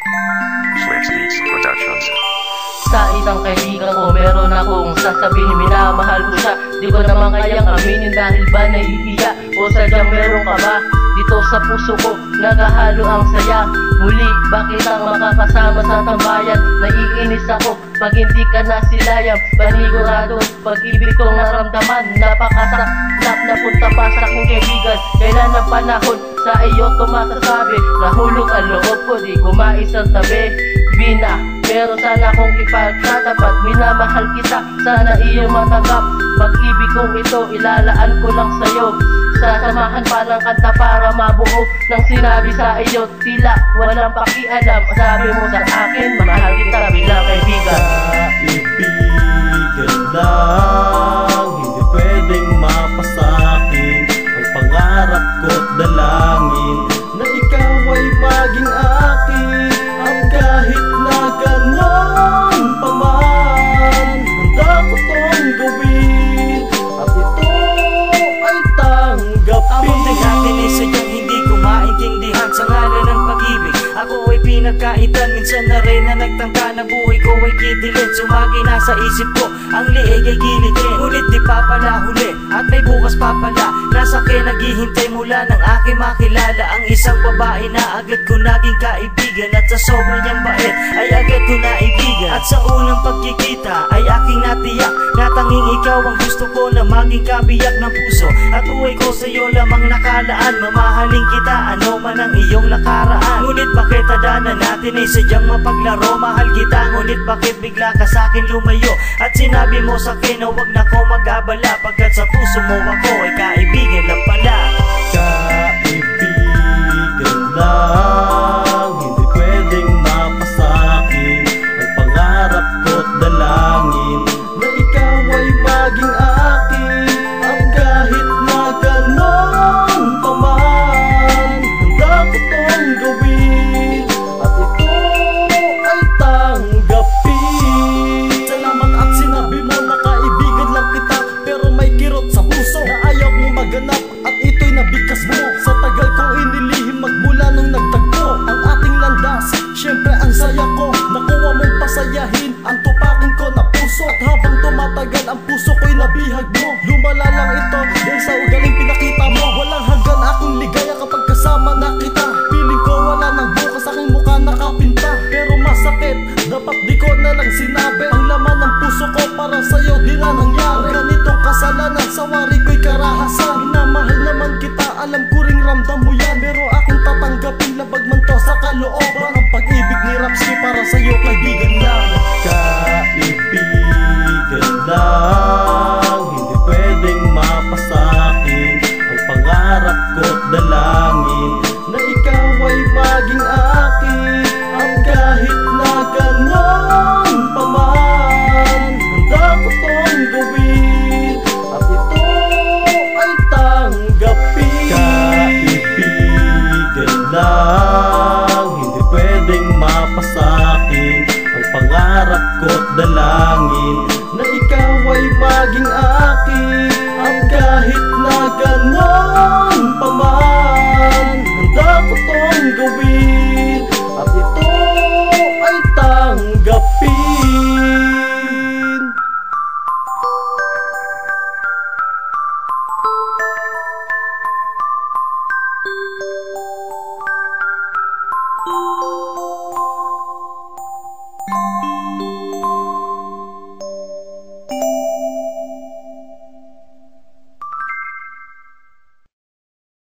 Sweet Beats Productions. Sa isang kaibigan ko, meron akong sasabihin, minamahal ko siya. Di ko naman kayang aminin dahil ba nahihiya o sadyang meron ka ba? Dito sa puso ko, naghahalo ang saya. Muli, bakit ang makakasama sa tambayan? Naiinis ako pag hindi ka nasilayang. Panigurado, pag-ibig kong naramdaman. Napakasaklap na punta pa sa aking kaibigan. Kailan ang panahon sa iyo tumasasabi? Nahulog ang loob ko, di ko maisang tabi. Bina, pero sana kong ipagtatapat. Minamahal kita, sana iyong matanggap. Pag-ibig kong ito, ilalaan ko lang sa'yo. Sasamahan pa ng kanta para mabuo. Nang sinabi sa iyo, tila walang pakialam. Sabi mo sa akin, mahal kita bilang kaibigan. Kaibigan lang, hindi pwedeng mapasakin ang pangarap ko't dalangin na ikaw ay maging akin. At kahit na ganon pa man, handa ko tong gawin at ito ay tanggapin. Ang munting natin ay sadyang hindi ko maintindihan. Sa ngalan ng pag-ibig, ako ay pinagkaitan. Minsan na rin na nagtangka na buhay ko ay kitilin. Sumagi na sa isip ko, ang liig ay gilitin. Ngunit di pa pala huli, at may bukas pa pala. Nasa akin naghihintay mula ng aking makilala ang isang babae na agad ko naging kaibigan. At sa sobrang niyang bait ay agad ko naibigan. At sa unang pagkikita ay aking natiyak na tanging ikaw ang gusto ko na maging kabiyak ng puso. At buhay ko sa iyo lamang nakalaan. Mamahalin kita ano man ang iyong nakaraan. Ngunit bakit tadhana natin ay sadyang mapaglaro? Mahal kita ngunit bakit bigla ka sa'kin lumayo? At sinabi mo sa'kin na wag na ko mag-abala, pagkat sa puso mo ako ay kaibigan lang pala. Kaibigan lang, hindi pwedeng mapasakin ang pangarap ko't dalangin na ikaw ay maging akin. At kahit na ganon pa man, handa ko tong gawin at ito ay tanggapin. Salamat at sinabi mo na kaibigan lang kita, pero may kirot sa puso na ayaw mo maganap at ito'y nabigkas mo. Sa tagal kong inilihim magmula nung nagtagpo ang ating landas, syempre ang saya ko nakuha mong pasayahin ang tupakin ko na puso. At habang tumatagal ang puso ko'y nabihag mo. Lumala lang ito dahil sa ugaling pinakita mo. Walang hanggan aking ligaya kapag kasama na kita. Piling ko wala nang bukas aking mukha nakapinta, pero masakit, dapat di ko na lang sinabi. Ang laman ng puso ko para sa'yo di na nangyari. Ganitong kasalanan sa wari ko'y karahasan. Minamahal naman kita, alam ko ring ramdam mo yan, pero aking tatanggapin labag man to sa kalooban. Ang pag-ibig ni Rapski para sa'yo kaibigan lang.